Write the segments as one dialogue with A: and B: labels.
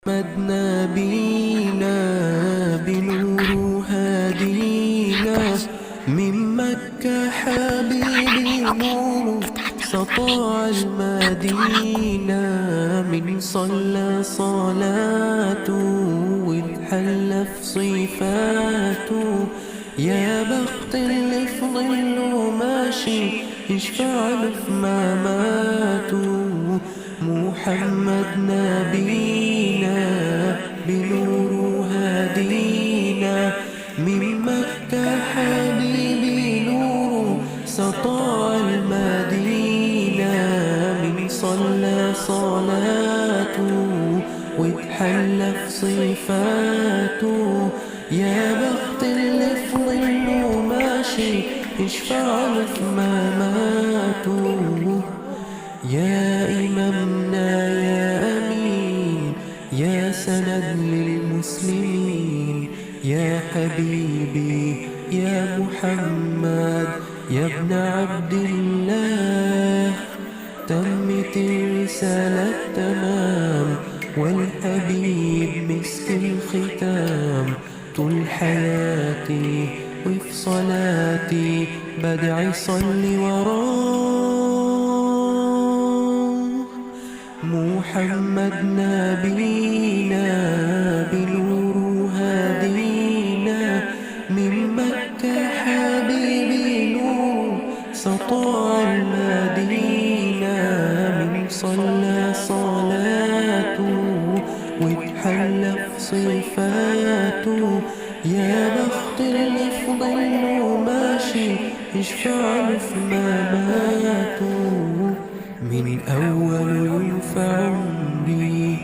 A: نبينا بنور هادينا من مكة حبيبي نور سطع المدينة من صلى صلاته واتحلى في صفاته يا بخت اللي في ظله ماشي يشفع له في مماته محمد نبينا بنور هادينا من مكة حبيبي نور سطع المدينة من صلى صلاته واتحلى في صفاته يا بخت اللي في ظله ماشي يشفع له في مماته يا إمامنا يا أمين يا سند للمسلمين يا حبيبي يا محمد يا ابن عبد الله تمت الرسالة تمام والحبيب مسك الختام طول حياتي وفي صلاتي بدعي صلي وراه محمد نبينا بنور هادينا من مكة حبيبي نور سطع المدينة من صلى صلاته واتحلى في صفاته يا بخت اللي في ظله ماشي يشفع له في مماته من أول يوم في عمري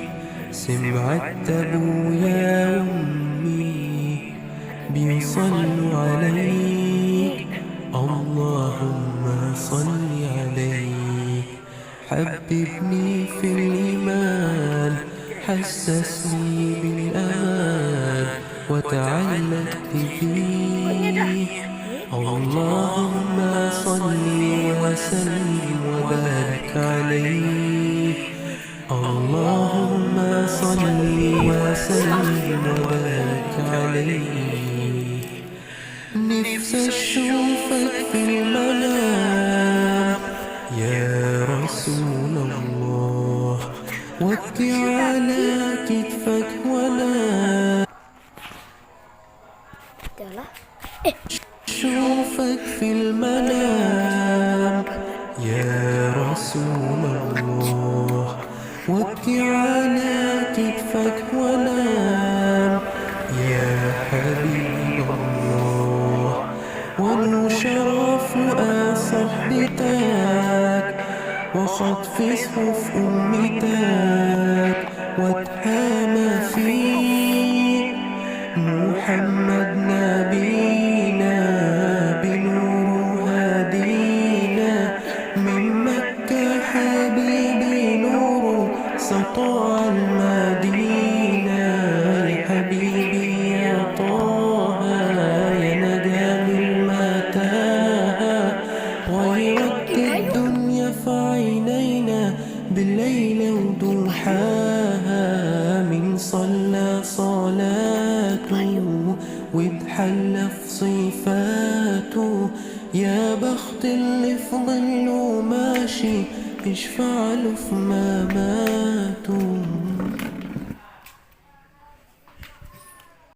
A: سمعت أبويا وأمي بيصلوا عليك اللهم صل عليك حببني في الإيمان حسسني بالأمان وتعلقت فيه اللهم صل وسلم وبارك عليه اللهم صل وسلم وبارك عليه نفسي أشوفك في المنام يا رسول الله وابكي على كتفك وانام أشوفك في المنام يا رسول الله وابكي على كتفك وانام يا حبيب الله ولو شرف لقى صحبتك وخطف صفوف أمتك واتحامى فيك محمد نبينا بنور هادينا من مكة حبيبي نور سطع المدينة يا حبيبي يا طه يا نجم المتاهة غيرت الدنيا في عينينا بالليل وضحاها من صلى صلاته واتحلى في صفاته يا بخت اللي في ظله ماشي يشفع له في مماته